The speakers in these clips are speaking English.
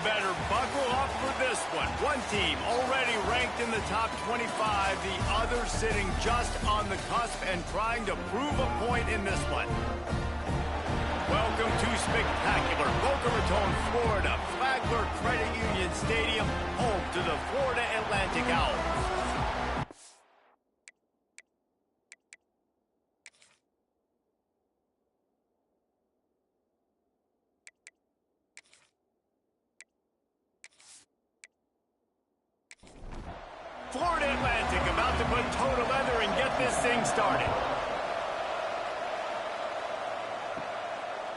better buckle up for this one. One team already ranked in the top 25, the other sitting just on the cusp and trying to prove a point in this one. Welcome to spectacular Boca Raton, Florida, Flagler Credit Union Stadium, home to the Florida Atlantic Owls. Florida Atlantic about to put toe to leather and get this thing started.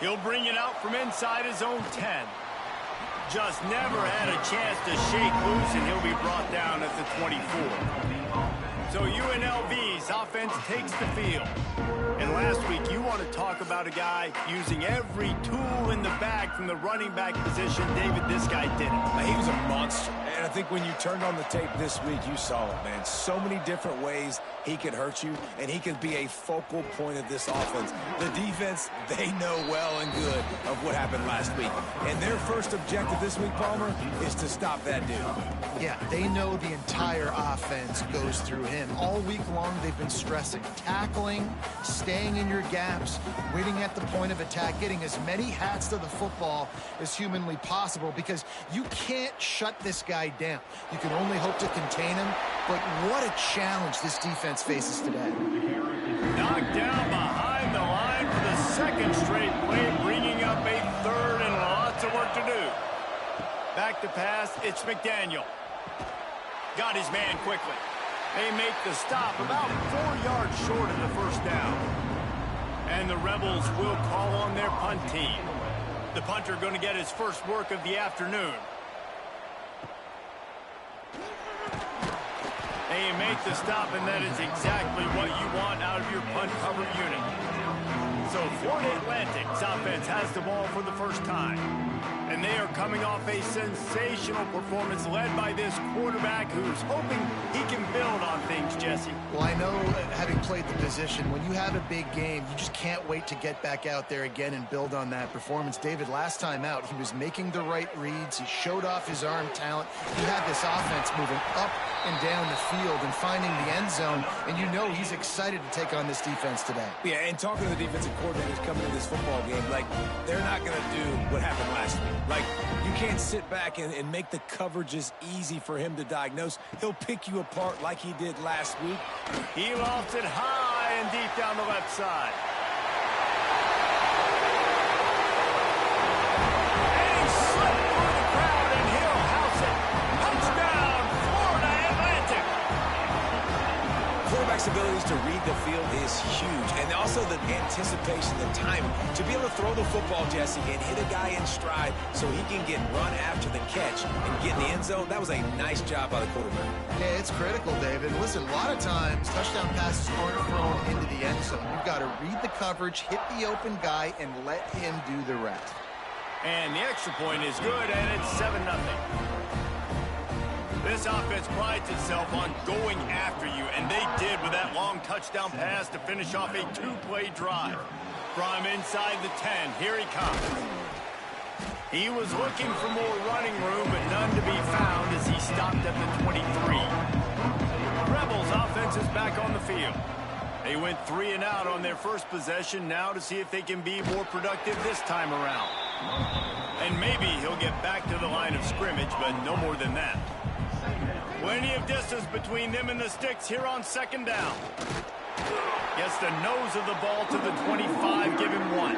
He'll bring it out from inside his own 10. Just never had a chance to shake loose, and he'll be brought down at the 24. So UNLV's offense takes the field. And last week, you want to talk about a guy using every tool in the bag from the running back position. David, this guy did it. He was a monster. And I think when you turned on the tape this week, you saw it, man. So many different ways he could hurt you, and he could be a focal point of this offense. The defense, they know well and good of what happened last week. And their first objective this week, Palmer, is to stop that dude. Yeah, they know the entire offense goes through him. All week long, they've been stressing tackling, staying in your gaps, waiting at the point of attack, getting as many hats to the football as humanly possible, because you can't shut this guy down. You can only hope to contain him, but what a challenge this defense faces today. Knocked down behind the line for the second straight play, bringing up a third and lots of work to do. Back to pass, it's McDaniel. Got his man quickly. They make the stop about 4 yards short of the first down. And the Rebels will call on their punt team. The punter going to get his first work of the afternoon. They make the stop, and that is exactly what you want out of your punt cover unit. So Florida Atlantic's offense has the ball for the first time. And they are coming off a sensational performance led by this quarterback who's hoping he can build on things, Jesse. Well, I know, having played the position, when you have a big game, you just can't wait to get back out there again and build on that performance. David, last time out, he was making the right reads. He showed off his arm talent. He had this offense moving up and down the field and finding the end zone, and you know he's excited to take on this defense today. Yeah, and talking to the defensive coordinators coming into this football game, like, they're not going to do what happened last week. Like, you can't sit back and make the coverages easy for him to diagnose. He'll pick you apart like he did last week. He lofts it high and deep down the left side. And he slipped through the crowd, and he'll house it. Touchdown, Florida Atlantic. Quarterback's abilities to read the field is huge, and also the anticipation, the timing. To be able to throw the football, Jesse, and hit a guy in stride so he can get run after the catch and get in the end zone, that was a nice job by the quarterback. Yeah, it's critical, David. Listen, a lot of times, touchdown passes aren't thrown into the end zone. You've got to read the coverage, hit the open guy, and let him do the rest. And the extra point is good, and it's 7-0. This offense prides itself on going after you, and they did with that long touchdown pass to finish off a 2-play drive. From inside the 10, here he comes. He was looking for more running room, but none to be found as he stopped at the 23. Rebels offense is back on the field. They went 3 and out on their first possession, now to see if they can be more productive this time around. And maybe he'll get back to the line of scrimmage, but no more than that. Plenty of distance between them and the sticks here on second down. Gets the nose of the ball to the 25, give him 1.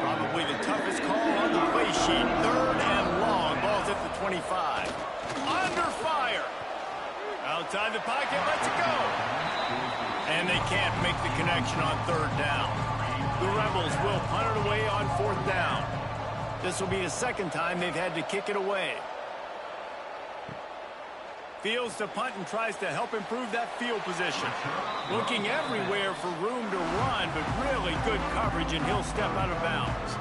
Probably the toughest call on the play sheet. 3rd and long, ball's at the 25. Under fire. Outside the pocket, lets it go. And they can't make the connection on 3rd down. The Rebels will punt it away on 4th down. This will be the second time they've had to kick it away. Fields to punt and tries to help improve that field position. Looking everywhere for room to run, but really good coverage, and he'll step out of bounds.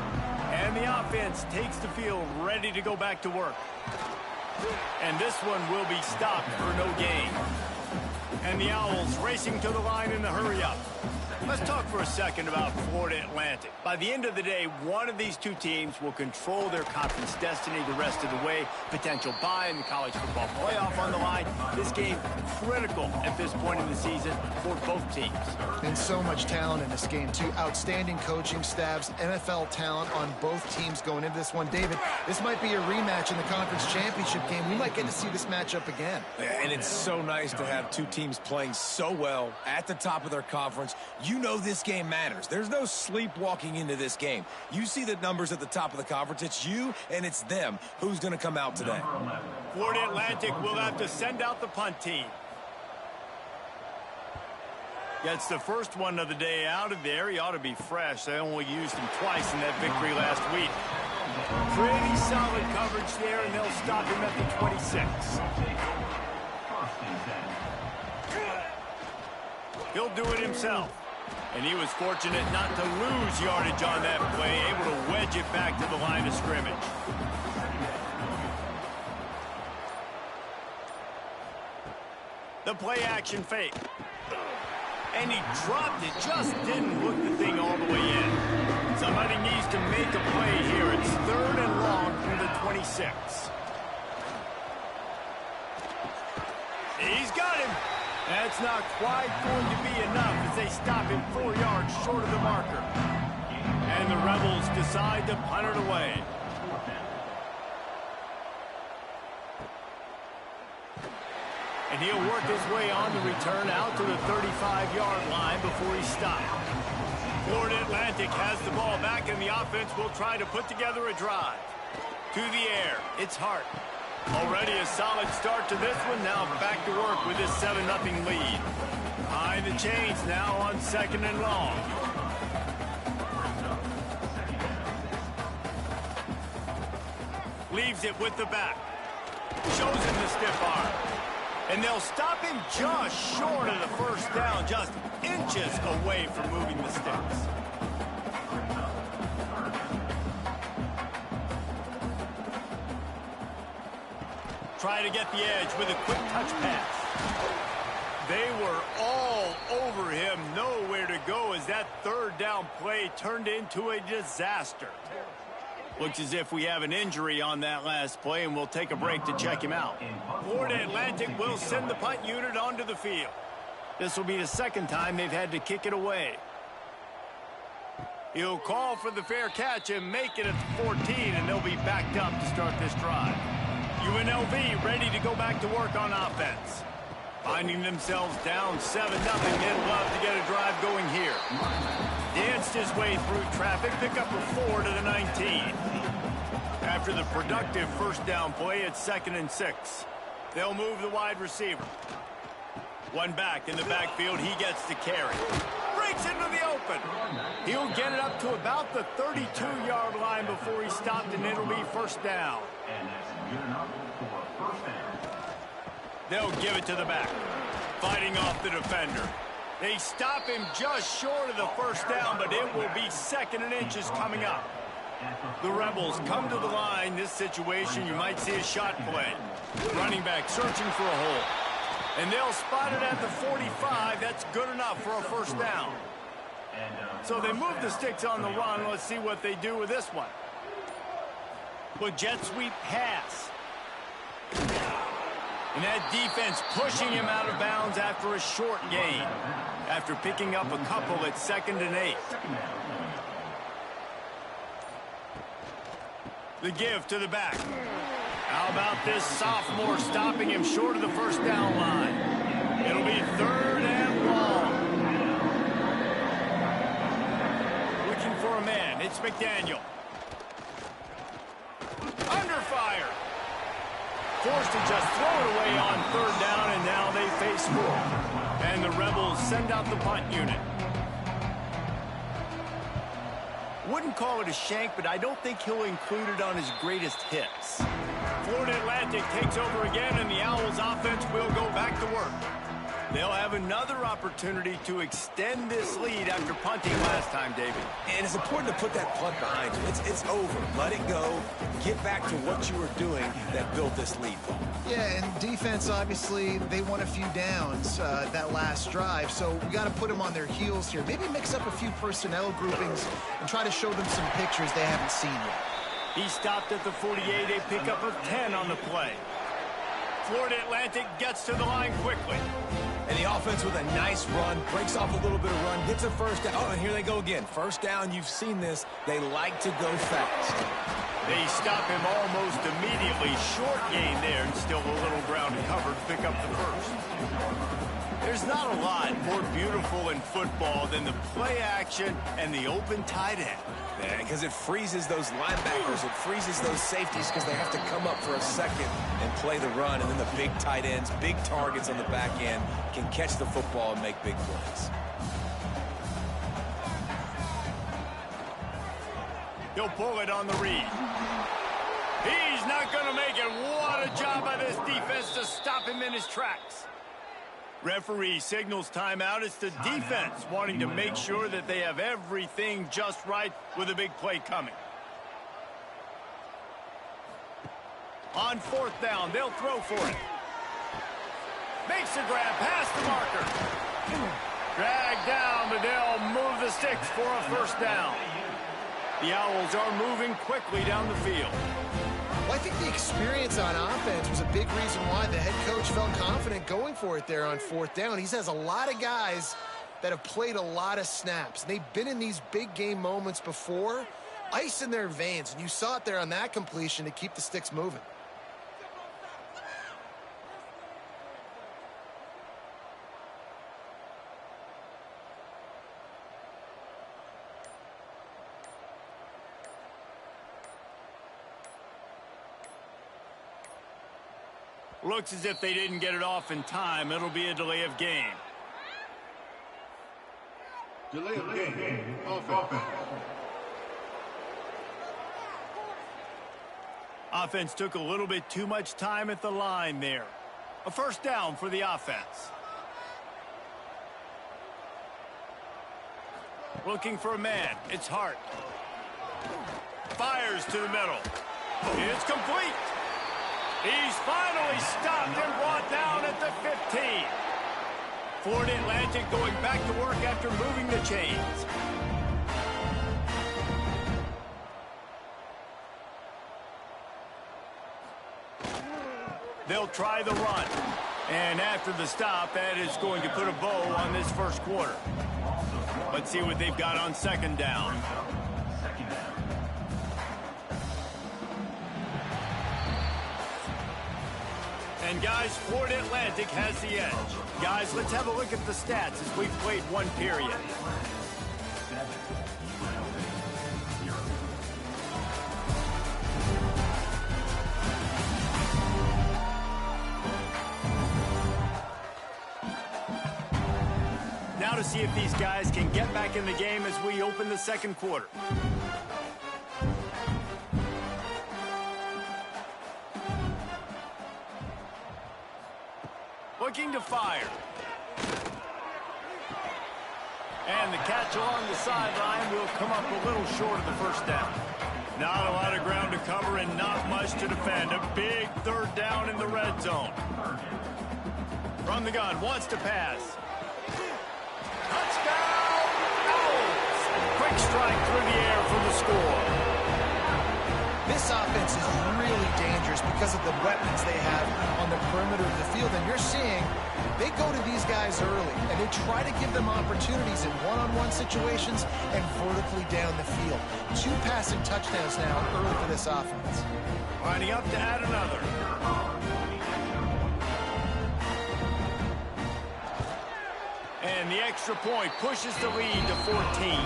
And the offense takes the field, ready to go back to work. And this one will be stopped for no gain. And the Owls racing to the line in the hurry-up. Let's talk for a second about Florida Atlantic. By the end of the day, one of these two teams will control their conference destiny the rest of the way. Potential bye in the college football playoff on the line. This game critical at this point in the season for both teams. And so much talent in this game, too. Outstanding coaching staffs, NFL talent on both teams going into this one. David, this might be a rematch in the conference championship game. We might get to see this matchup again. And it's so nice to have two teams playing so well at the top of their conference. You know this game matters. There's no sleepwalking into this game. You see the numbers at the top of the conference. It's you and it's them. Who's going to come out today? Florida Atlantic will have to send out the punt team. Gets the first one of the day out of there. He ought to be fresh. They only used him twice in that victory last week. Pretty solid coverage there, and they'll stop him at the 26. He'll do it himself. And he was fortunate not to lose yardage on that play, able to wedge it back to the line of scrimmage. The play action fake. And he dropped it, just didn't hook the thing all the way in. Somebody needs to make a play here. It's 3rd and long from the 26. He's got him. That's not quite going to be enough as they stop him 4 yards short of the marker. And the Rebels decide to punt it away. And he'll work his way on the return out to the 35-yard line before he's stopped. Florida Atlantic has the ball back, and the offense will try to put together a drive. To the air, it's Hart. Already a solid start to this one. Now back to work with his 7-0 lead. Behind the chains now on 2nd and long. Leaves it with the back. Shows him the stiff arm. And they'll stop him just short of the first down, just inches away from moving the sticks. Try to get the edge with a quick touch pass. They were all over him, nowhere to go as that 3rd down play turned into a disaster. Looks as if we have an injury on that last play, and we'll take a break to check him out. Florida Atlantic will send the punt unit onto the field. This will be the 2nd time they've had to kick it away. He'll call for the fair catch and make it at the 14, and they'll be backed up to start this drive. UNLV ready to go back to work on offense. Finding themselves down 7-0, they'd love to get a drive going here. Danced his way through traffic, pick up a 4 to the 19. After the productive first down play, it's 2nd and 6. They'll move the wide receiver. One back in the backfield, he gets the carry. Breaks into the open. He'll get it up to about the 32-yard line before he stopped, and it'll be 1st down. They'll give it to the back. Fighting off the defender. They stop him just short of the 1st down, but it will be 2nd and inches coming up. The Rebels come to the line. This situation, you might see a shot play. Running back searching for a hole. And they'll spot it at the 45. That's good enough for a 1st down. So they move the sticks on the run. Let's see what they do with this one. With jet sweep pass. And that defense pushing him out of bounds after a short gain. After picking up a couple at 2nd and 8. The give to the back. How about this sophomore stopping him short of the 1st down line? It'll be 3rd and long. Looking for a man. It's McDaniel. Under fire. Forced to just throw it away on 3rd down, and now they face 4. And the Rebels send out the punt unit. Wouldn't call it a shank, but I don't think he'll include it on his greatest hits. Florida Atlantic takes over again, and the Owls offense will go back to work. They'll have another opportunity to extend this lead after punting last time, David. And it's important to put that punt behind you. It's over. Let it go. Get back to what you were doing that built this lead. Yeah, and defense, obviously, they won a few downs that last drive, so we got to put them on their heels here. Maybe mix up a few personnel groupings and try to show them some pictures they haven't seen yet. He stopped at the 48, a pickup of 10 on the play. Florida Atlantic gets to the line quickly. And the offense with a nice run, breaks off a little bit of run, gets a first down. Oh, and here they go again. First down, you've seen this. They like to go fast. They stop him almost immediately. Short gain there, and still a little ground covered to pick up the first. There's not a lot more beautiful in football than the play action and the open tight end. Yeah, because it freezes those linebackers. It freezes those safeties because they have to come up for a second and play the run. And then the big tight ends, big targets on the back end can catch the football and make big plays. He'll pull it on the read. He's not going to make it. What a job by this defense to stop him in his tracks. Referee signals timeout. It's the defense wanting to make sure that they have everything just right with a big play coming. On fourth down, they'll throw for it. Makes a grab past the marker. Dragged down, but they'll move the sticks for a first down. The Owls are moving quickly down the field. Well, I think the experience on offense was a big reason why the head coach felt confident going for it there on fourth down. He has a lot of guys that have played a lot of snaps. They've been in these big game moments before, ice in their veins, and you saw it there on that completion to keep the sticks moving. Looks as if they didn't get it off in time. It'll be a delay of game. Delay of game. Offense. Offense took a little bit too much time at the line there. A first down for the offense. Looking for a man. It's Hart. Fires to the middle. It's complete. He's finally stopped and brought down at the 15. Florida Atlantic going back to work after moving the chains. They'll try the run. And after the stop, that is going to put a bow on this first quarter. Let's see what they've got on second down. And guys, Florida Atlantic has the edge. Guys, let's have a look at the stats as we've played one period. Now to see if these guys can get back in the game as we open the second quarter. Looking to fire. And the catch along the sideline will come up a little short of the first down. Not a lot of ground to cover and not much to defend. A big third down in the red zone. From the gun, wants to pass. Touchdown! Owls! Quick strike through the air for the score. This offense is really dangerous because of the weapons they have on the perimeter of the field. And you're seeing they go to these guys early, and they try to give them opportunities in one-on-one situations and vertically down the field. 2 passing touchdowns now early for this offense. Lining up to add another. And the extra point pushes the lead to 14.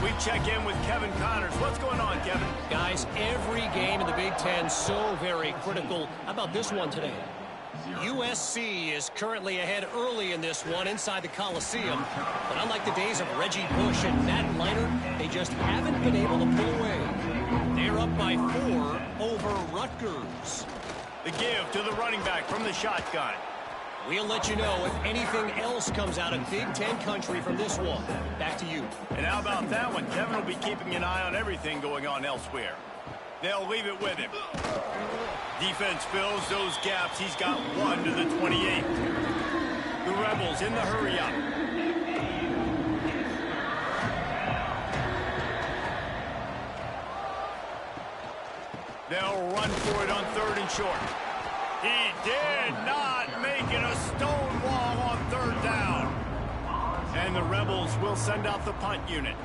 We check in with Kevin Connors. What's going on, Kevin? Guys, every game in the Big Ten so very critical. How about this one today? USC is currently ahead early in this one inside the Coliseum. But unlike the days of Reggie Bush and Matt Leinart, they just haven't been able to pull away. They're up by 4 over Rutgers. The give to the running back from the shotgun. We'll let you know if anything else comes out of Big Ten country from this one. Back to you. And how about that one? Kevin will be keeping an eye on everything going on elsewhere. They'll leave it with him. Defense fills those gaps. He's got 1 to the 28. The Rebels in the hurry-up. They'll run for it on 3rd and short. He did not make it a stone wall on 3rd down. And the Rebels will send out the punt unit.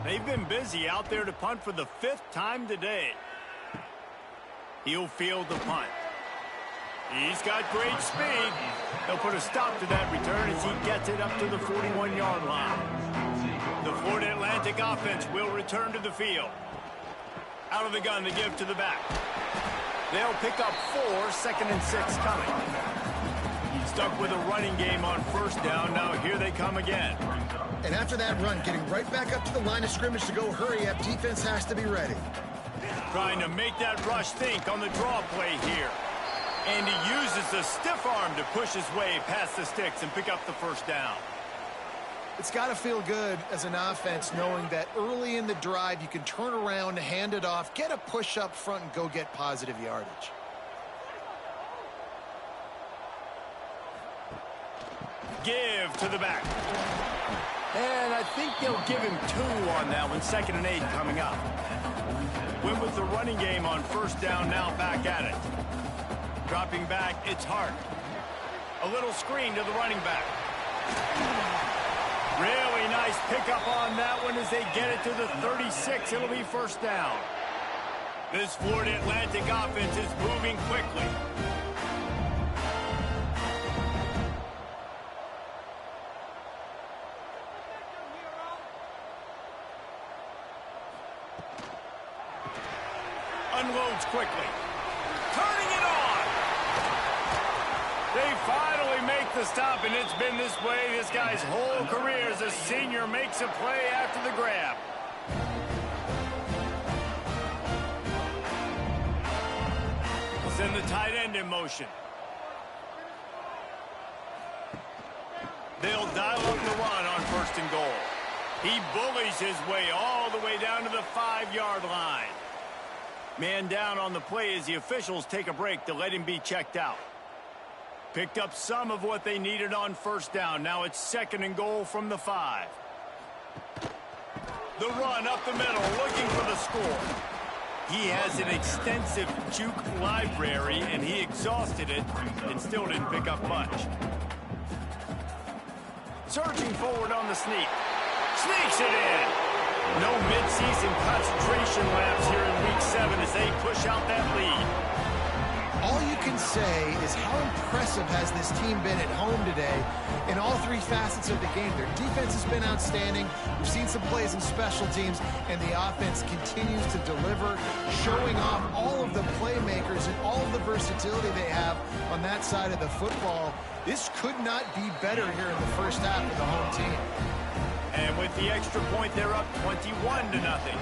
They've been busy out there to punt for the 5th time today. He'll field the punt. He's got great speed. They'll put a stop to that return as he gets it up to the 41-yard line. The Florida Atlantic offense will return to the field. Out of the gun, they give to the back. They'll pick up 4, 2nd and 6 coming. Stuck with a running game on 1st down. Now here they come again. And after that run, getting right back up to the line of scrimmage to go hurry up, defense has to be ready. Trying to make that rush think on the draw play here. And he uses the stiff arm to push his way past the sticks and pick up the 1st down. It's got to feel good as an offense knowing that early in the drive you can turn around, hand it off, get a push up front, and go get positive yardage. Give to the back. And I think they'll give him 2 on that one. 2nd and 8 coming up. Went with the running game on 1st down, now back at it. Dropping back, it's Hart. A little screen to the running back. Really nice pickup on that one as they get it to the 36. It'll be 1st down. This Florida Atlantic offense is moving quickly. Unloads quickly. Turning it on. They finally make the stop, and it's been this way this guy's whole career as a senior makes a play after the grab. We'll send the tight end in motion. They'll dial up the run on 1st and goal. He bullies his way all the way down to the 5-yard line. Man down on the play as the officials take a break to let him be checked out. Picked up some of what they needed on 1st down. Now it's 2nd and goal from the 5. The run up the middle, looking for the score. He has an extensive juke library, and he exhausted it and still didn't pick up much. Surging forward on the sneak. Sneaks it in. No midseason concentration laps here in Week 7 as they push out that lead. All you can say is how impressive has this team been at home today in all 3 facets of the game. Their defense has been outstanding. We've seen some plays in special teams, and the offense continues to deliver, showing off all of the playmakers and all of the versatility they have on that side of the football. This could not be better here in the 1st half of the home team. And with the extra point, they're up 21 to nothing.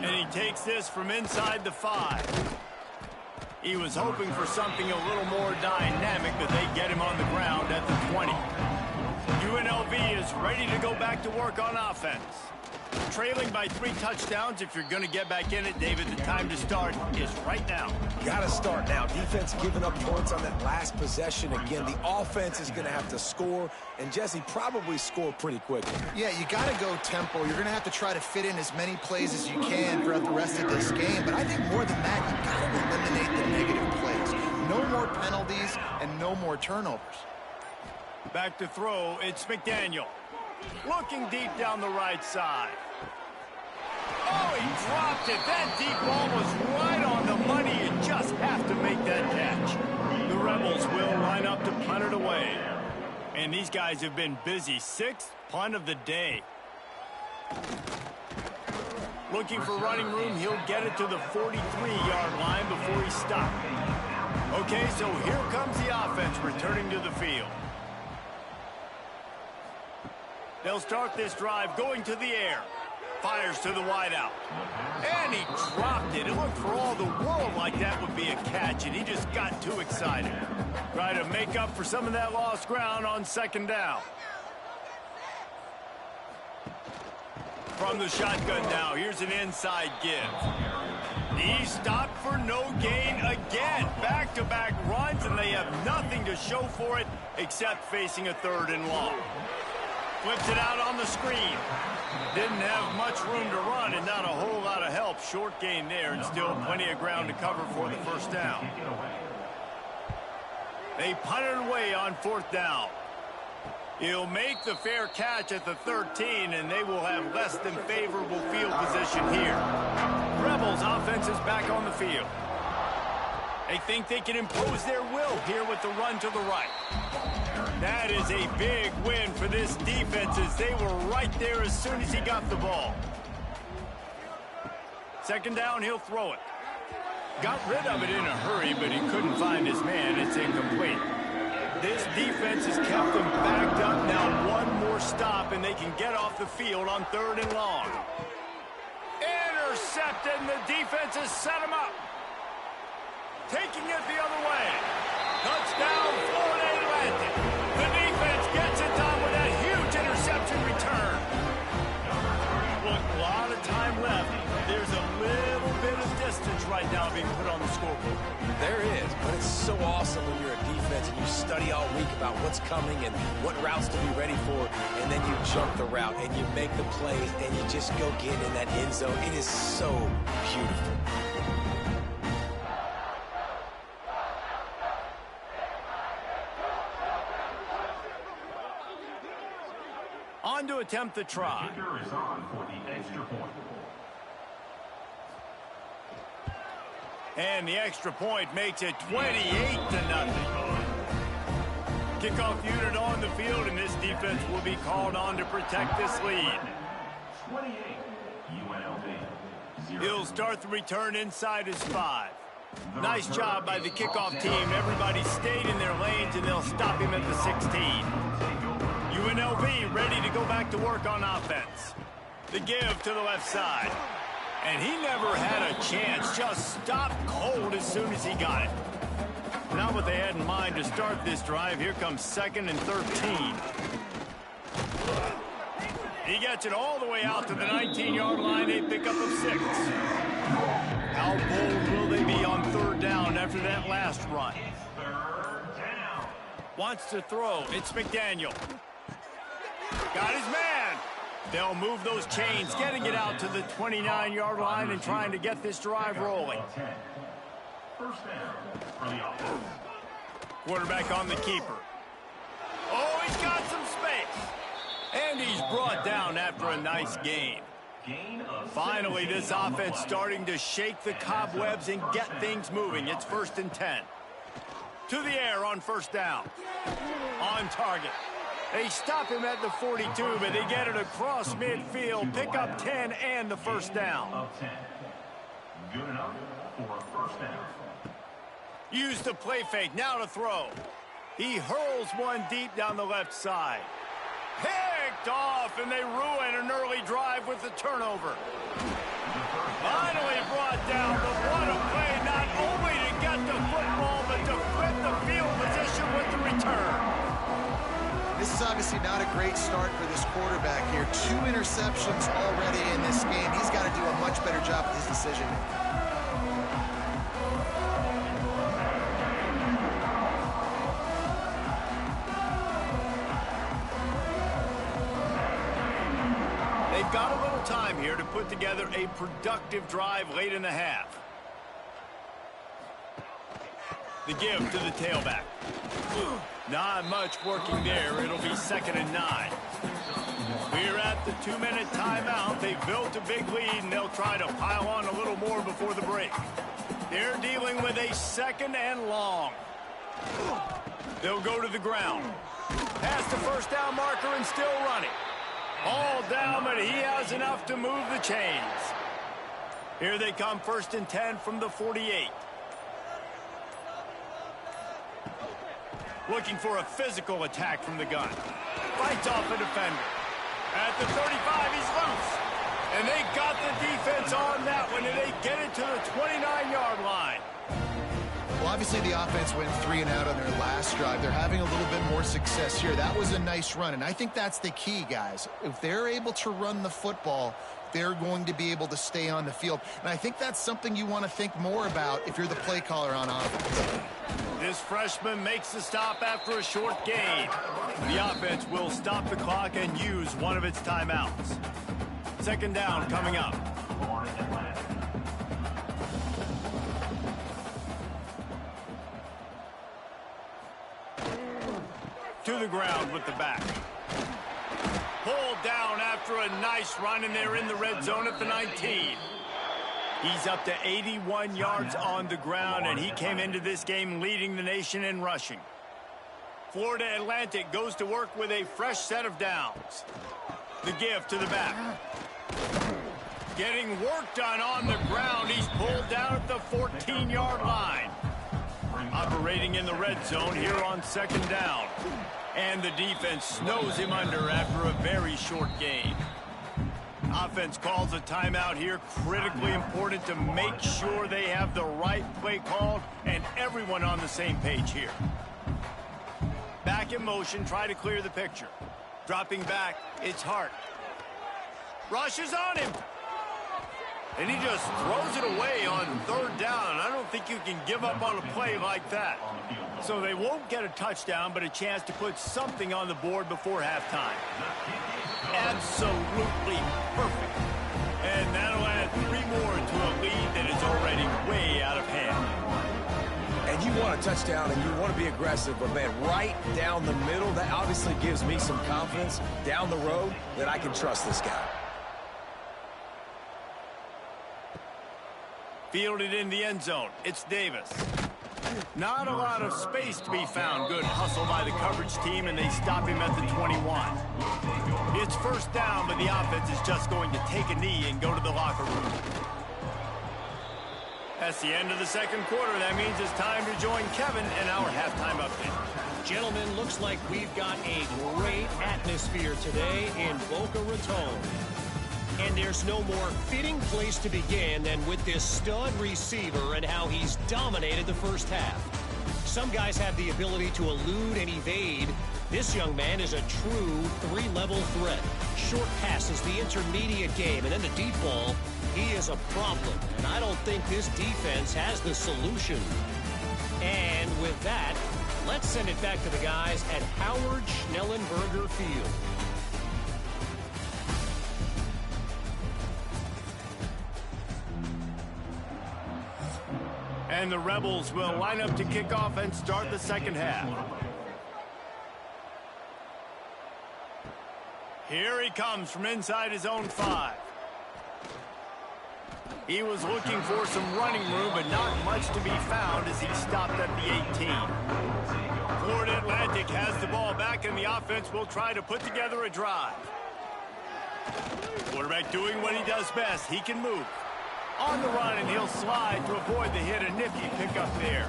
And he takes this from inside the 5. He was hoping for something a little more dynamic, but they get him on the ground at the 20. UNLV is ready to go back to work on offense. Trailing by 3 touchdowns. If you're going to get back in it, David, the time to start is right now. Got to start now. Defense giving up points on that last possession. Again, the offense is going to have to score, and Jesse probably score pretty quickly. Yeah, you got to go tempo. You're going to have to try to fit in as many plays as you can throughout the rest of this game. But I think more than that, you got to eliminate the negative plays. No more penalties and no more turnovers. Back to throw, it's McDaniel. Looking deep down the right side. Oh, he dropped it. That deep ball was right on the money. You just have to make that catch. The Rebels will line up to punt it away. And these guys have been busy. 6th punt of the day. Looking for running room. He'll get it to the 43-yard line before he stopped. Okay, so here comes the offense returning to the field. They'll start this drive going to the air. Fires to the wideout. And he dropped it. it. It looked for all the world like that would be a catch, and he just got too excited. Try to make up for some of that lost ground on second down. From the shotgun now, here's an inside give. He stopped for no gain again. Back-to-back runs, and they have nothing to show for it except facing a 3rd and long. Flips it out on the screen. Didn't have much room to run and not a whole lot of help. Short gain there and still plenty of ground to cover for the first down. They punt it away on 4th down. He'll make the fair catch at the 13, and they will have less than favorable field position here. Rebels offense is back on the field. They think they can impose their will here with the run to the right. That is a big win for this defense as they were right there as soon as he got the ball. Second down, he'll throw it. Got rid of it in a hurry, but he couldn't find his man. It's incomplete. This defense has kept them backed up. Now one more stop, and they can get off the field on 3rd and long. Intercepted, and the defense has set him up. Taking it the other way. Touchdown, Florida Atlantic. The defense gets it done with that huge interception return. Look, a lot of time left. There's a little bit of distance right now being put on the scoreboard. There is, but it's so awesome when you're a defense and you study all week about what's coming and what routes to be ready for, and then you jump the route and you make the plays and you just go get in that end zone. It is so beautiful. On to attempt the try. The kicker is on for the extra point. And the extra point makes it 28-0. Kickoff unit on the field, and this defense will be called on to protect this lead. 28, UNLV. He'll start the return inside his 5. Nice job by the kickoff team. Everybody stayed in their lanes, and they'll stop him at the 16. UNLV ready to go back to work on offense. The give to the left side. And he never had a chance. Just stopped cold as soon as he got it. Not what they had in mind to start this drive. Here comes 2nd and 13. He gets it all the way out to the 19-yard line. A pickup of 6. How bold will they be on 3rd down after that last run? Wants to throw. It's McDaniel. Got his man. They'll move those chains, getting it out to the 29-yard line and trying to get this drive rolling. First down for the offense. Quarterback on the keeper. Oh, he's got some space. And he's brought down after a nice gain. Finally, this offense starting to shake the cobwebs and get things moving. It's 1st and 10. To the air on 1st down. On target. They stop him at the 42, but they get it across midfield. Pick up 10 and the 1st down. Of 10. Good enough for a 1st down. Use the play fake. Now to throw. He hurls one deep down the left side. Picked off, and they ruin an early drive with the turnover. Finally brought down, but what a play, not only to get the football, but to flip the field position with the return. This is obviously not a great start for this quarterback here. 2 interceptions already in this game. He's got to do a much better job with his decision. They've got a little time here to put together a productive drive late in the half. The give to the tailback. Not much working there. It'll be 2nd and 9. We're at the 2-minute timeout. They've built a big lead, and they'll try to pile on a little more before the break. They're dealing with a 2nd and long. They'll go to the ground. Past the 1st down marker and still running. All down, but he has enough to move the chains. Here they come, 1st and 10 from the 48. Looking for a physical attack from the gun. Fights off a defender. At the 35, he's loose. And they got the defense on that one, and they get it to the 29-yard line. Well, obviously the offense went 3 and out on their last drive. They're having a little bit more success here. That was a nice run, and I think that's the key, guys. If they're able to run the football, they're going to be able to stay on the field. And I think that's something you want to think more about if you're the play caller on offense. This freshman makes the stop after a short gain. The offense will stop the clock and use one of its timeouts. Second down coming up. To the ground with the back. Pulled down after a nice run, and they're in the red zone at the 19. He's up to 81 yards on the ground, and he came into this game leading the nation in rushing. Florida Atlantic goes to work with a fresh set of downs. The give to the back. Getting work done on the ground. He's pulled down at the 14-yard line. Operating in the red zone here on second down. And the defense snows him under after a very short game. Offense calls a timeout here. Critically important to make sure they have the right play called and everyone on the same page here. Back in motion, try to clear the picture. Dropping back, it's Hart. Rushes on him. And he just throws it away on third down. I don't think you can give up on a play like that. So they won't get a touchdown, but a chance to put something on the board before halftime. Absolutely perfect. And that'll add 3 more to a lead that is already way out of hand. And you want a touchdown and you want to be aggressive, but man, right down the middle, that obviously gives me some confidence down the road that I can trust this guy. Fielded in the end zone. It's Davis. Not a lot of space to be found. Good hustle by the coverage team, and they stop him at the 21. It's first down, but the offense is just going to take a knee and go to the locker room. That's the end of the second quarter. That means it's time to join Kevin in our halftime update. Gentlemen, looks like we've got a great atmosphere today in Boca Raton. And there's no more fitting place to begin than with this stud receiver and how he's dominated the first half. Some guys have the ability to elude and evade. This young man is a true 3-level threat. Short passes, the intermediate game, and then the deep ball. He is a problem, and I don't think this defense has the solution. And with that, let's send it back to the guys at Howard Schnellenberger Field. And the Rebels will line up to kick off and start the second half. Here he comes from inside his own 5. He was looking for some running room, but not much to be found as he stopped at the 18. Florida Atlantic has the ball back, and the offense will try to put together a drive. Quarterback doing what he does best. He can move. On the run, and he'll slide to avoid the hit. A nifty pickup there.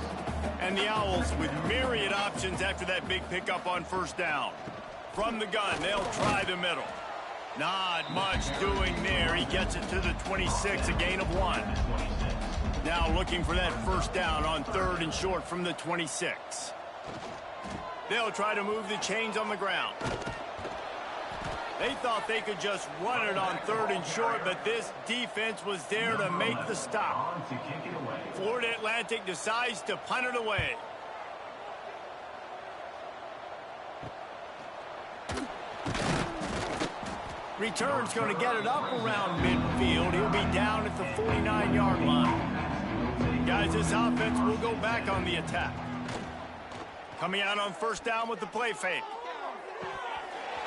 And the Owls with myriad options after that big pickup on first down. From the gun, they'll try the middle. Not much doing there. He gets it to the 26, a gain of 1. Now looking for that first down on third and short from the 26. They'll try to move the chains on the ground. They thought they could just run it on third and short, but this defense was there to make the stop. Florida Atlantic decides to punt it away. Return's going to get it up around midfield. He'll be down at the 49-yard line. Guys, this offense will go back on the attack. Coming out on first down with the play fake.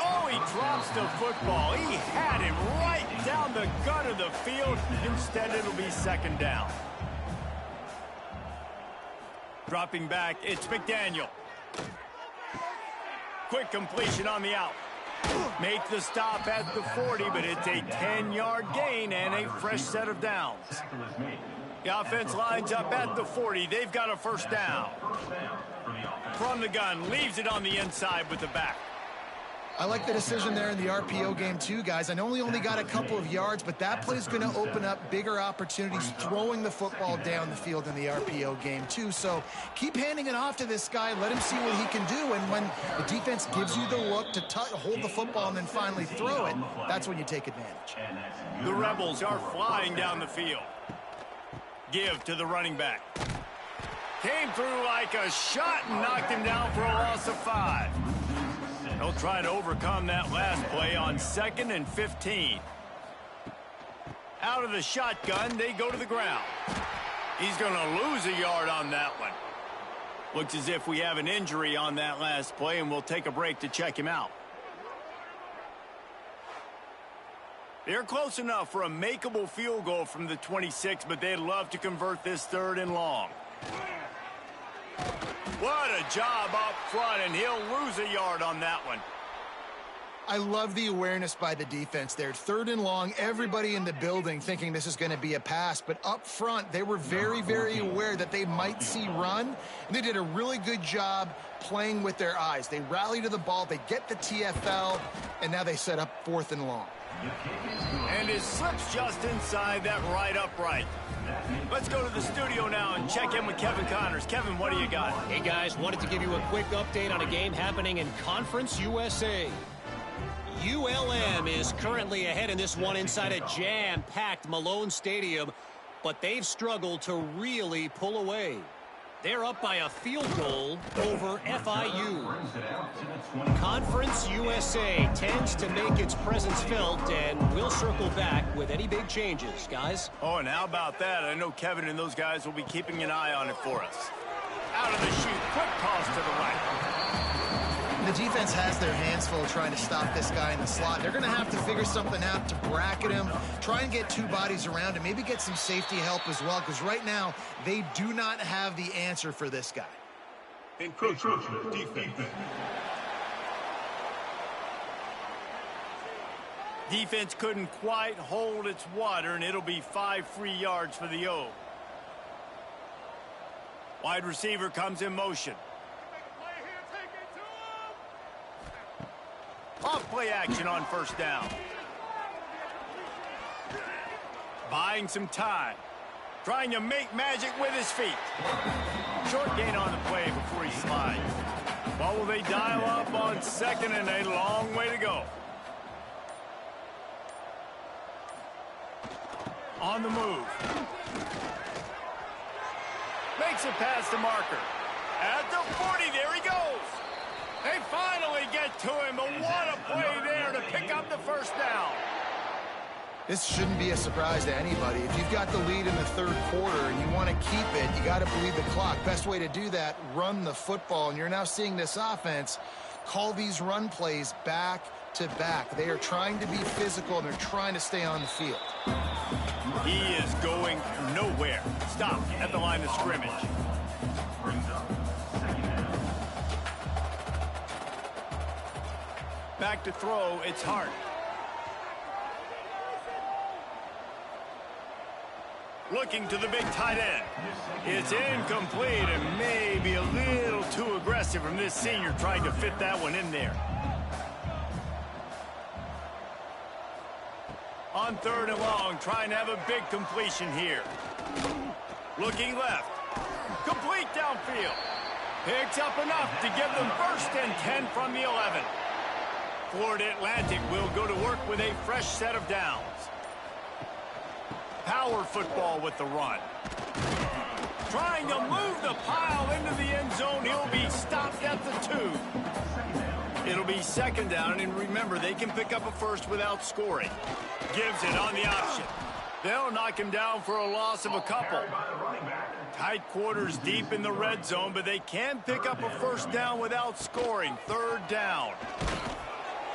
Oh, he drops the football. He had him right down the gut of the field. Instead, it'll be second down. Dropping back, it's McDaniel. Quick completion on the out. Make the stop at the 40, but it's a 10-yard gain and a fresh set of downs. The offense lines up at the 40. They've got a first down. From the gun, leaves it on the inside with the back. I like the decision there in the RPO game too, guys. I know he only got a couple of yards, but that play is going to open up bigger opportunities throwing the football down the field in the RPO game too. So keep handing it off to this guy. Let him see what he can do. And when the defense gives you the look to hold the football and then finally throw it, that's when you take advantage. The Rebels are flying down the field. Give to the running back. Came through like a shot and knocked him down for a loss of 5. They'll try to overcome that last play on 2nd and 15. Out of the shotgun, they go to the ground. He's going to lose a yard on that one. Looks as if we have an injury on that last play, and we'll take a break to check him out. They're close enough for a makeable field goal from the 26, but they'd love to convert this 3rd and long. What a job up front, and he'll lose a yard on that one. I love the awareness by the defense there. 3rd and long, everybody in the building thinking this is going to be a pass, but up front, they were very, very aware that they might see run, and they did a really good job playing with their eyes. They rally to the ball, they get the TFL, and now they set up 4th and long. And it slips just inside that right upright. Let's go to the studio now and check in with Kevin Connors. Kevin, what do you got? Hey, guys, wanted to give you a quick update on a game happening in Conference USA. ULM is currently ahead in this one inside a jam-packed Malone Stadium, but they've struggled to really pull away. They're up by a field goal over FIU. Conference USA tends to make its presence felt, and we'll circle back with any big changes, guys. Oh, and how about that? I know Kevin and those guys will be keeping an eye on it for us. Out of the chute, quick toss to the right. The defense has their hands full trying to stop this guy in the slot. They're going to have to figure something out to bracket him, try and get 2 bodies around him, maybe get some safety help as well, because right now they do not have the answer for this guy. Encroachment, defense. Defense couldn't quite hold its water, and it'll be 5 free yards for the O. Wide receiver comes in motion. Off play action on 1st down. Buying some time. Trying to make magic with his feet. Short gain on the play before he slides. What will they dial up on 2nd and a long way to go? On the move. Makes it past the marker. At the 40, there he goes. They finally get to him, but what a play there to pick up the 1st down. This shouldn't be a surprise to anybody. If you've got the lead in the 3rd quarter and you want to keep it, you got to bleed the clock. Best way to do that, run the football. And you're now seeing this offense call these run plays back to back. They are trying to be physical, and they're trying to stay on the field. He is going nowhere. Stop at the line of scrimmage. Back to throw, it's Hart. Looking to the big tight end. It's incomplete and maybe a little too aggressive from this senior trying to fit that one in there. On 3rd and long, trying to have a big completion here. Looking left. Complete downfield. Picks up enough to give them 1st and 10 from the 11. Florida Atlantic will go to work with a fresh set of downs. Power football with the run. Trying to move the pile into the end zone. He'll be stopped at the 2. It'll be 2nd down, and remember, they can pick up a 1st without scoring. Gives it on the option. They'll knock him down for a loss of a couple. Tight quarters deep in the red zone, but they can pick up a 1st down without scoring. 3rd down.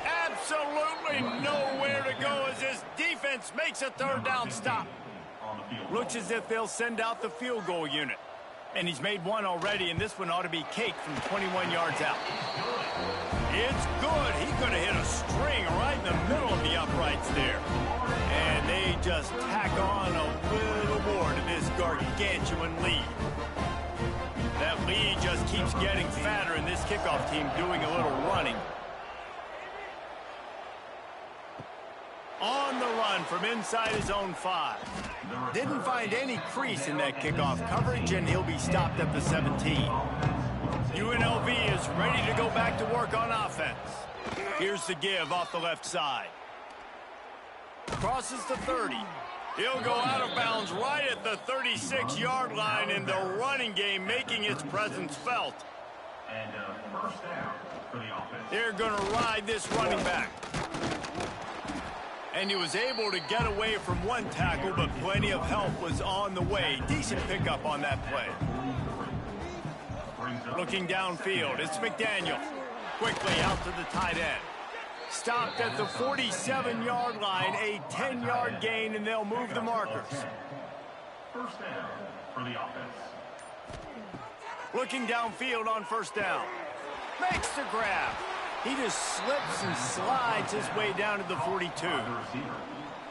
Absolutely nowhere to go as this defense makes a 3rd down stop. Looks as if they'll send out the field goal unit. And he's made one already, and this one ought to be cake from 21 yards out. It's good. He could have hit a string right in the middle of the uprights there. And they just tack on a little more to this gargantuan lead. That lead just keeps getting fatter, and this kickoff team doing a little running. On the run from inside his own 5. Didn't find any crease in that kickoff coverage, and he'll be stopped at the 17. UNLV is ready to go back to work on offense. Here's the give off the left side. Crosses the 30. He'll go out of bounds right at the 36-yard line, and the running game making its presence felt. And first down for the offense. They're going to ride this running back. And he was able to get away from one tackle, but plenty of help was on the way. Decent pickup on that play. Looking downfield, it's McDaniel. Quickly out to the tight end. Stopped at the 47-yard line, a 10-yard gain, and they'll move the markers. First down for the offense. Looking downfield on first down. Makes the grab. He just slips and slides his way down to the 42.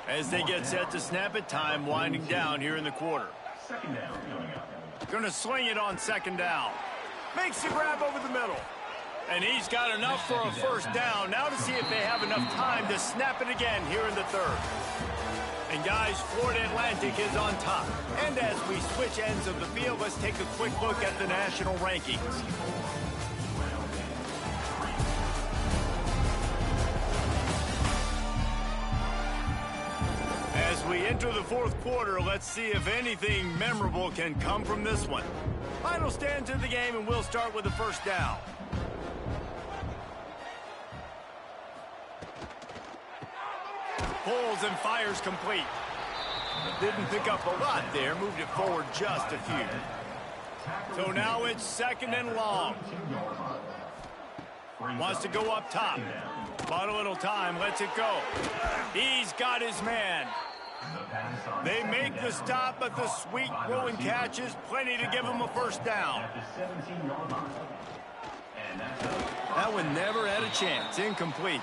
As they get set to snap it, time winding down here in the quarter. Second down coming up. Going to sling it on second down. Makes the grab over the middle. And he's got enough for a first down. Now to see if they have enough time to snap it again here in the third. And guys, Florida Atlantic is on top. And as we switch ends of the field, let's take a quick look at the national rankings. As we enter the fourth quarter, let's see if anything memorable can come from this one. Final stands of the game, and we'll start with the first down. Pulls and fires complete. Didn't pick up a lot there, moved it forward just a few. So now it's second and long. Wants to go up top. But a little time, lets it go. He's got his man. They make the stop, but the sweet throw and catch is plenty to give him a first down. That one never had a chance. Incomplete.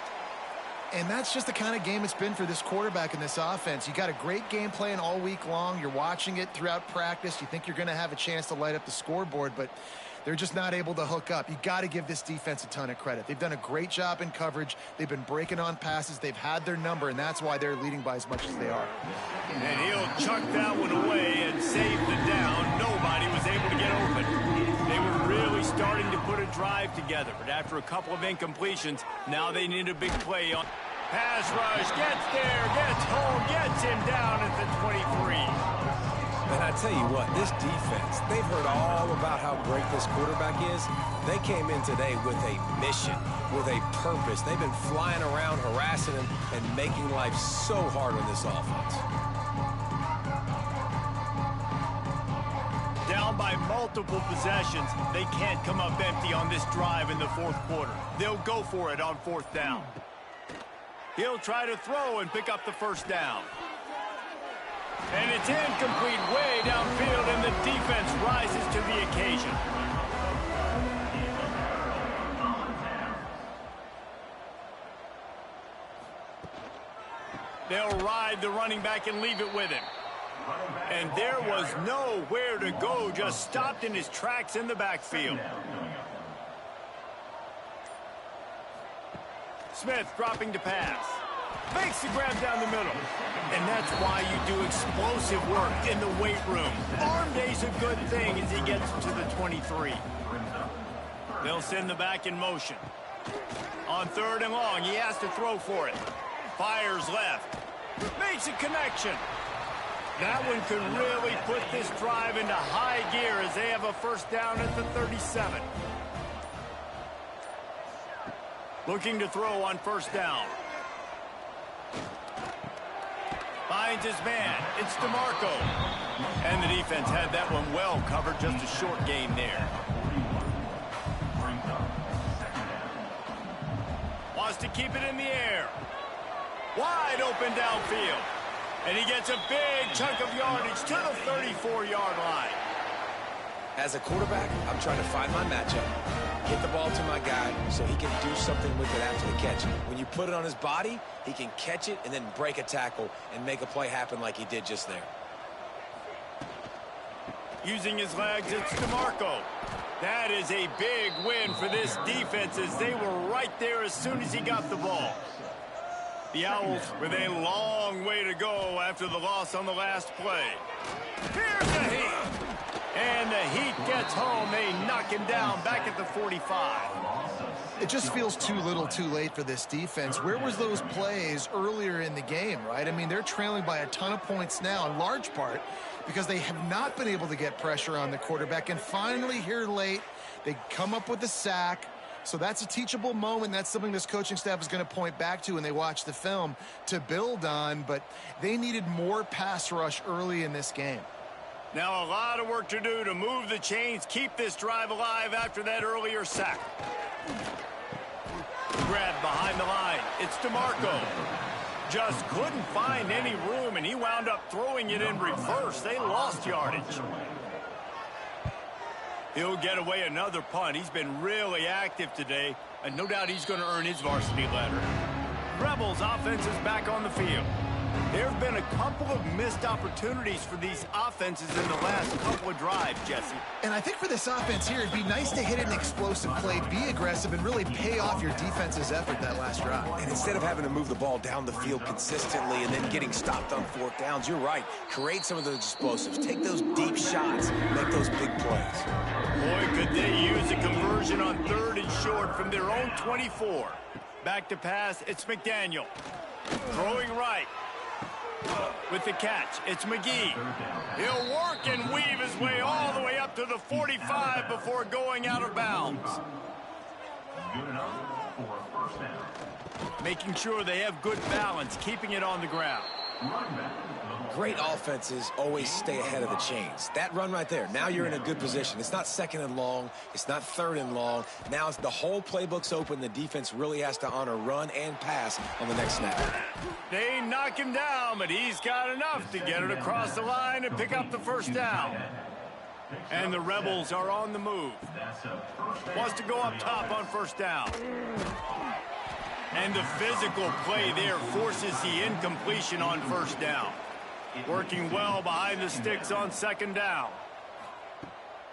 And that's just the kind of game it's been for this quarterback in this offense. You got a great game plan all week long. You're watching it throughout practice. You think you're going to have a chance to light up the scoreboard, but they're just not able to hook up. You got to give this defense a ton of credit. They've done a great job in coverage. They've been breaking on passes. They've had their number, and that's why they're leading by as much as they are. And he'll chuck that one away and save the down. Nobody was able to get open. They were really starting to put a drive together, but after a couple of incompletions, now they need a big play on. Pass rush, gets there, gets home, gets him down at the 23. And I tell you what, this defense, they've heard all about how great this quarterback is. They came in today with a mission, with a purpose. They've been flying around, harassing him, and making life so hard on this offense. Down by multiple possessions, they can't come up empty on this drive in the fourth quarter. They'll go for it on fourth down. He'll try to throw and pick up the first down. And it's incomplete way downfield, and the defense rises to the occasion. They'll ride the running back and leave it with him. And there was nowhere to go, just stopped in his tracks in the backfield. Smith dropping to pass. Makes the grab down the middle. And that's why you do explosive work in the weight room. Arm day's a good thing as he gets to the 23. They'll send the back in motion. On third and long, he has to throw for it. Fires left. Makes a connection. That one could really put this drive into high gear as they have a first down at the 37. Looking to throw on first down. Finds his man. It's DeMarco. And the defense had that one well covered. Just a short gain there. Wants to keep it in the air. Wide open downfield. And he gets a big chunk of yardage to the 34-yard line. As a quarterback, I'm trying to find my matchup, get the ball to my guy so he can do something with it after the catch. When you put it on his body, he can catch it and then break a tackle and make a play happen like he did just there. Using his legs, it's DeMarco. That is a big win for this defense as they were right there as soon as he got the ball. The Owls with a long way to go after the loss on the last play. Here's the Heat. And the Heat gets home. They knock him down back at the 45. It just feels too little too late for this defense. Where was those plays earlier in the game, right? I mean, they're trailing by a ton of points now, in large part because they have not been able to get pressure on the quarterback. And finally, here late, they come up with a sack. So that's a teachable moment. That's something this coaching staff is going to point back to when they watch the film to build on. But they needed more pass rush early in this game. Now a lot of work to do to move the chains, keep this drive alive after that earlier sack. Grab behind the line. It's DeMarco. Just couldn't find any room, and he wound up throwing it in reverse. They lost yardage. He'll get away another punt. He's been really active today, and no doubt he's going to earn his varsity letter. Rebels offense is back on the field. There have been a couple of missed opportunities for these offenses in the last couple of drives, Jesse. And I think for this offense here, it'd be nice to hit an explosive play, be aggressive, and really pay off your defense's effort that last drive. And instead of having to move the ball down the field consistently and then getting stopped on fourth downs, you're right. Create some of those explosives. Take those deep shots. Make those big plays. Boy, could they use a conversion on 3rd and short from their own 24. Back to pass, it's McDaniel. Throwing right. With the catch, it's McGee. He'll work and weave his way all the way up to the 45 before going out of bounds. Good enough for a first down. Making sure they have good balance, keeping it on the ground. Running back. Great offenses always stay ahead of the chains. That run right there, now you're in a good position. It's not 2nd and long. It's not 3rd and long. Now the whole playbook's open. The defense really has to honor run and pass on the next snap. They knock him down, but he's got enough to get it across the line and pick up the first down. And the Rebels are on the move. Wants to go up top on first down. And the physical play there forces the incompletion on first down. Working well behind the sticks on 2nd down.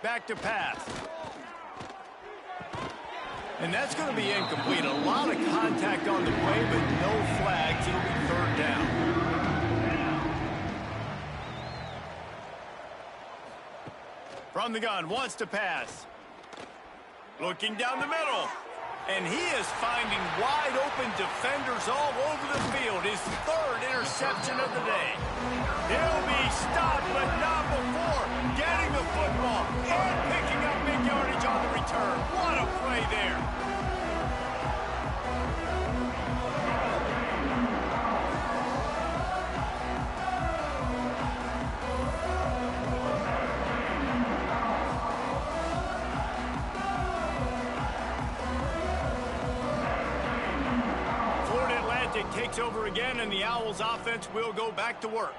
Back to pass. And that's going to be incomplete. A lot of contact on the play, but no flags. It'll be 3rd down. From the gun, wants to pass. Looking down the middle. And he is finding wide open defenders all over the field. His 3rd interception of the day. He'll be stopped, but not before getting the football and picking up big yardage on the return. What a play there. Takes over again, and the Owls offense will go back to work.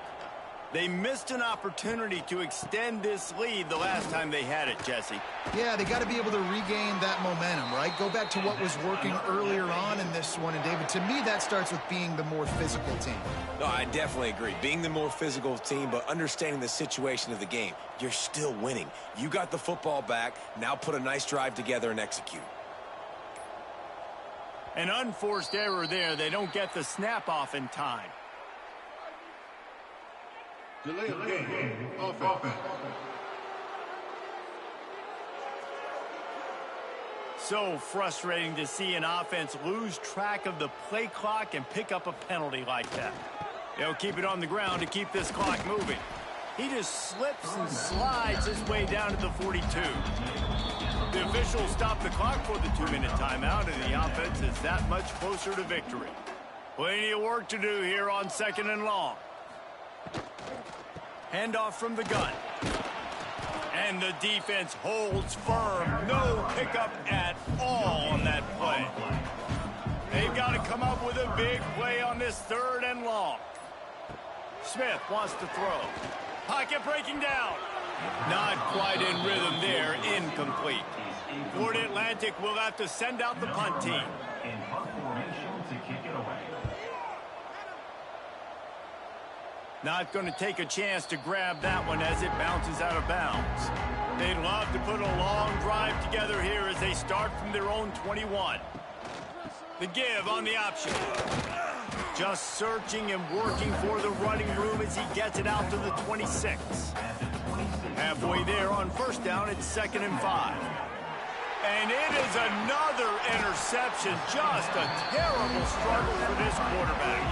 They missed an opportunity to extend this lead the last time they had it, Jesse. Yeah, they got to be able to regain that momentum, right? Go back to what was working earlier on in this one. And, David, to me, that starts with being the more physical team. No, I definitely agree. Being the more physical team, but understanding the situation of the game. You're still winning. You got the football back. Now put a nice drive together and execute. An unforced error there. They don't get the snap off in time. Delay of game. Offense. So frustrating to see an offense lose track of the play clock and pick up a penalty like that. They'll keep it on the ground to keep this clock moving. He just slips and slides his way down to the 42. The officials stop the clock for the 2-minute timeout, and the offense is that much closer to victory. Plenty of work to do here on 2nd and long. Handoff from the gun. And the defense holds firm. No pickup at all on that play. They've got to come up with a big play on this 3rd and long. Smith wants to throw. Pocket breaking down. Not quite in rhythm there. Incomplete. Florida Atlantic will have to send out the punt team. In punt formation to kick it away. Not going to take a chance to grab that one as it bounces out of bounds. They'd love to put a long drive together here as they start from their own 21. The give on the option. Just searching and working for the running room as he gets it out to the 26. Halfway there on first down, it's 2nd and 5. And it is another interception. Just a terrible struggle for this quarterback.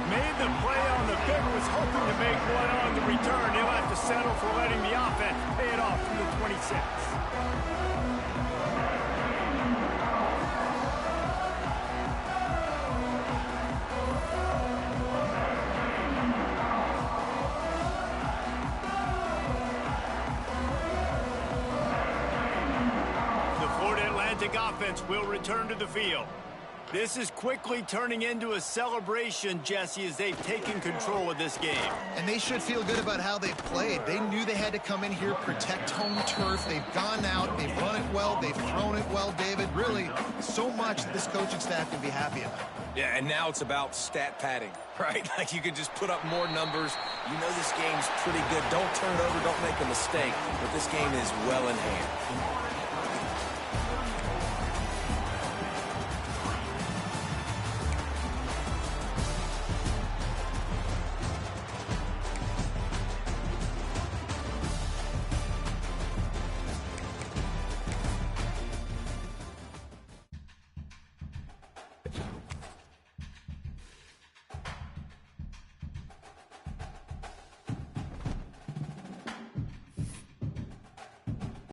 Made the play on the pick, was hoping to make one on the return. He'll have to settle for letting the offense pay it off from the 26. Offense will return to the field. This is quickly turning into a celebration, Jesse, as they've taken control of this game. And they should feel good about how they've played. They knew they had to come in here, protect home turf. They've gone out, they've run it well, they've thrown it well, David. Really, so much this coaching staff can be happy about. Yeah, and now it's about stat padding, right? Like you can just put up more numbers. You know this game's pretty good. Don't turn it over, don't make a mistake. But this game is well in hand.